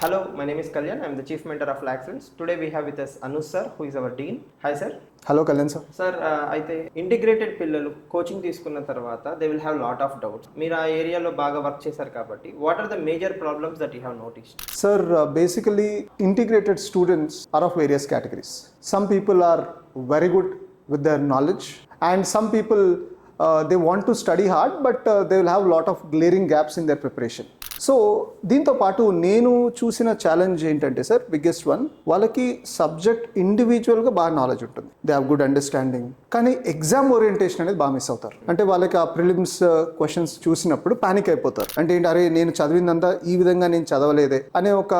Hello, my name is Kalyan. I am the Chief Mentor of Laxens. Today we have with us Anush sir, who is our Dean. Hi sir. Hello Kalyan sir. Sir అయితే integrated పిల్లలు coaching తీసుకున్న తర్వాత they will have lot of doubts. మీరు ఆ ఏరియాలో బాగా work చేశారు కాబట్టి what are the major problems that you have noticed? Sir, basically integrated students are of various categories. Some people are very good with their knowledge and some people they want to study hard but they will have lot of glaring gaps in their preparation. So దీంతో పాటు నేను చూసిన challenge ఏంటంటే sir, biggest one, వాళ్ళకి subject ఇండివిజువల్గా బాగా knowledge ఉంటుంది, they have good understanding, కానీ ఎగ్జామ్ ఓరియంటేషన్ అనేది బాగా మిస్ అవుతారు. అంటే వాళ్ళకి ఆ ప్రిలిమ్స్ క్వశ్చన్స్ చూసినప్పుడు పానిక్ అయిపోతారు. అంటే ఏంటి, అరే నేను చదివిందంతా ఈ విధంగా నేను చదవలేదే అనే ఒక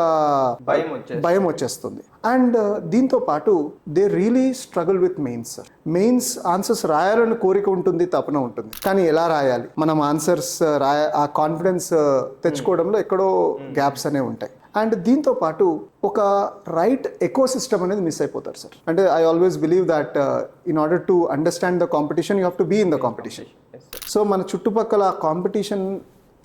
భయం వచ్చేస్తుంది. అండ్ దీంతో పాటు they really struggle with mains sir. Mains answers రాయాలని కోరిక ఉంటుంది, తపన ఉంటుంది, కానీ ఎలా రాయాలి, మనం ఆన్సర్స్ ఆ కాన్ఫిడెన్స్ తెచ్చుకోవడంలో ఎక్కడో గ్యాప్స్ అనేవి ఉంటాయి. అండ్ దీంతో పాటు ఒక రైట్ ఎకో సిస్టమ్ అనేది మిస్ అయిపోతారు సార్. అంటే I always believe that in order to understand the competition you have to be in the competition. So మన చుట్టుపక్కల కాంపిటీషన్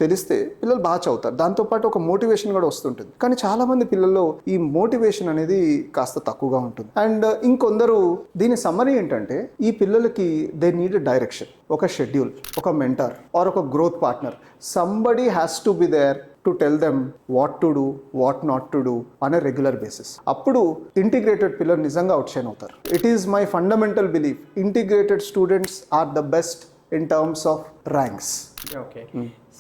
తెలిస్తే పిల్లలు బాగా చదువుతారు, దాంతోపాటు ఒక మోటివేషన్ కూడా వస్తుంటుంది. కానీ చాలామంది పిల్లల్లో ఈ మోటివేషన్ అనేది కాస్త తక్కువగా ఉంటుంది. అండ్ ఇంకొందరు, దీని సమ్మరీ ఏంటంటే, ఈ పిల్లలకి దే నీడ్ డైరెక్షన్, ఒక షెడ్యూల్, ఒక మెంటర్ ఆర్ ఒక growth partner. Somebody has to be there to tell them what to do, what not to do on a regular basis. అప్పుడు ఇంటిగ్రేటెడ్ పిల్లలు నిజంగా అవుట్షైన్ అవుతారు. It is my fundamental belief, integrated students are the best in terms of ranks. Okay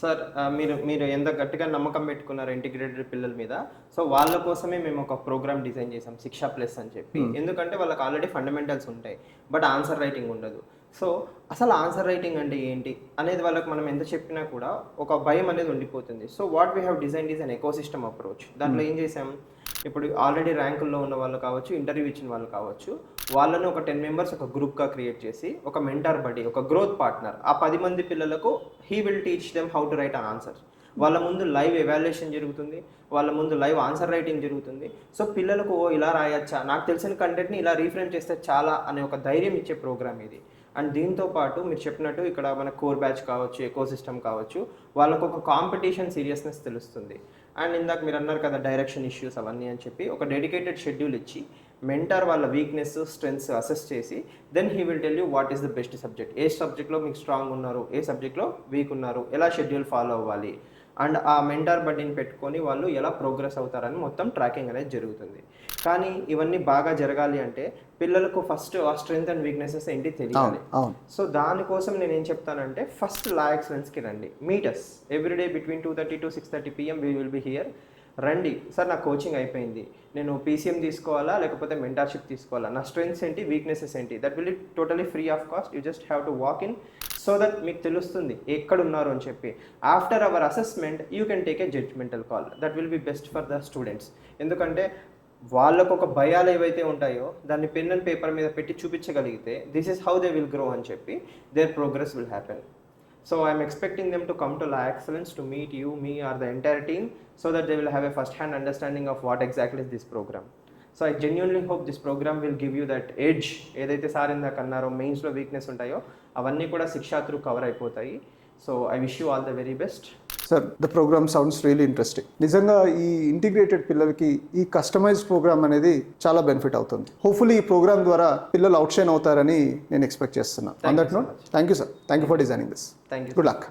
sir, మీరు ఎంత గట్టిగా నమ్మకం పెట్టుకున్నారు integrated పిల్లల మీద. సో వాళ్ళ కోసమే మేము ఒక ప్రోగ్రామ్ డిజైన్ చేసాం, శిక్షా ప్లస్ అని చెప్పి. ఎందుకంటే వాళ్ళకి ఆల్రెడీ ఫండమెంటల్స్ ఉంటాయి, బట్ ఆన్సర్ రైటింగ్ ఉండదు. సో అసలు ఆన్సర్ రైటింగ్ అంటే ఏంటి అనేది వాళ్ళకి మనం ఎంత చెప్పినా కూడా ఒక భయం అనేది ఉండిపోతుంది. So what we have design is an ecosystem approach. దాంట్లో ఏం చేసాం, ఇప్పుడు ఆల్రెడీ ర్యాంకుల్లో ఉన్న వాళ్ళు కావచ్చు, ఇంటర్వ్యూ ఇచ్చిన వాళ్ళు కావచ్చు, వాళ్ళను ఒక 10 మెంబర్స్ ఒక గ్రూప్గా క్రియేట్ చేసి ఒక మెంటర్ బడి, ఒక గ్రోత్ పార్ట్నర్, ఆ 10 మంది పిల్లలకు he will teach them how to write an answer. వాళ్ళ ముందు లైవ్ ఎవాల్యుయేషన్ జరుగుతుంది, వాళ్ళ ముందు లైవ్ ఆన్సర్ రైటింగ్ జరుగుతుంది. సో పిల్లలకు ఇలా రాయచ్చా, నాకు తెలిసిన కంటెంట్ని ఇలా రీఫ్రేమ్ చేస్తే చాలా అనే ఒక ధైర్యం ఇచ్చే ప్రోగ్రామ్ ఇది. అండ్ దీంతో పాటు మీరు చెప్పినట్టు ఇక్కడ మన కోర్ బ్యాచ్ కావచ్చు, ఎకో సిస్టమ్ కావచ్చు, వాళ్ళకు ఒక కాంపిటీషన్ సీరియస్నెస్ తెలుస్తుంది. అండ్ ఇందాక మీరు అన్నారు కదా డైరెక్షన్ ఇష్యూస్ అవన్నీ అని చెప్పి, ఒక డెడికేటెడ్ షెడ్యూల్ ఇచ్చి మెంటర్ వాళ్ళ వీక్నెస్ స్ట్రెంగ్స్ అసెస్ చేసి then he will tell you what is the best subject, ఏ సబ్జెక్ట్లో మీకు స్ట్రాంగ్ ఉన్నారు, ఏ సబ్జెక్ట్లో వీక్ ఉన్నారు, ఎలా షెడ్యూల్ ఫాలో అవ్వాలి, అండ్ ఆ మెంటర్ బడ్డీని పెట్టుకొని వాళ్ళు ఎలా ప్రోగ్రెస్ అవుతారని మొత్తం ట్రాకింగ్ అనేది జరుగుతుంది. కానీ ఇవన్నీ బాగా జరగాలి అంటే పిల్లలకు ఫస్ట్ ఆ స్ట్రెంగ్త్ అండ్ వీక్నెసెస్ ఏంటి తెలియాలి. సో దానికోసం నేను ఏం చెప్తానంటే, ఫస్ట్ లా ఎక్సలెన్స్కి రండి, meet us everyday between 2:30 to 6:30 PM we will be here. రండి సార్, నా కోచింగ్ అయిపోయింది, నేను PCM తీసుకోవాలా లేకపోతే మెంటర్షిప్ తీసుకోవాలా, నా స్ట్రెంగ్స్ ఏంటి, వీక్నెసెస్ ఏంటి, that will totally free of cost. You just have to walk in so that మీకు తెలుస్తుంది ఎక్కడున్నారు అని చెప్పి. After our assessment you can take a judgemental call, that will be best for the students. ఎందుకంటే వాళ్ళకు ఒక భయాలు ఏవైతే ఉంటాయో దాన్ని పెన్ అండ్ పేపర్ మీద పెట్టి చూపించగలిగితే this is how they will grow అని చెప్పి their progress will happen. So I am expecting them to come to La Excellence to meet you, me or the entire team, so that they will have a first-hand understanding of what exactly is this program. So I genuinely hope this program will give you that edge. ఏదైతే sir ఇందాక అన్నారో మెయిన్స్లో weakness ఉంటాయో అవన్నీ కూడా Shiksha through cover అయిపోతాయి. So I wish you all the very best. Sir, the program sounds really interesting. నిజంగా ఈ ఇంటిగ్రేటెడ్ పిల్లలకి ఈ కస్టమైజ్డ్ ప్రోగ్రామ్ అనేది చాలా బెనిఫిట్ అవుతుంది. హోప్ఫుల్లీ ఈ ప్రోగ్రామ్ ద్వారా పిల్లలు అవుట్షైన్ అవుతారని నేను ఎక్స్పెక్ట్ చేస్తున్నాను. On that note, thank you sir, thank you for designing this. Thank you, good luck.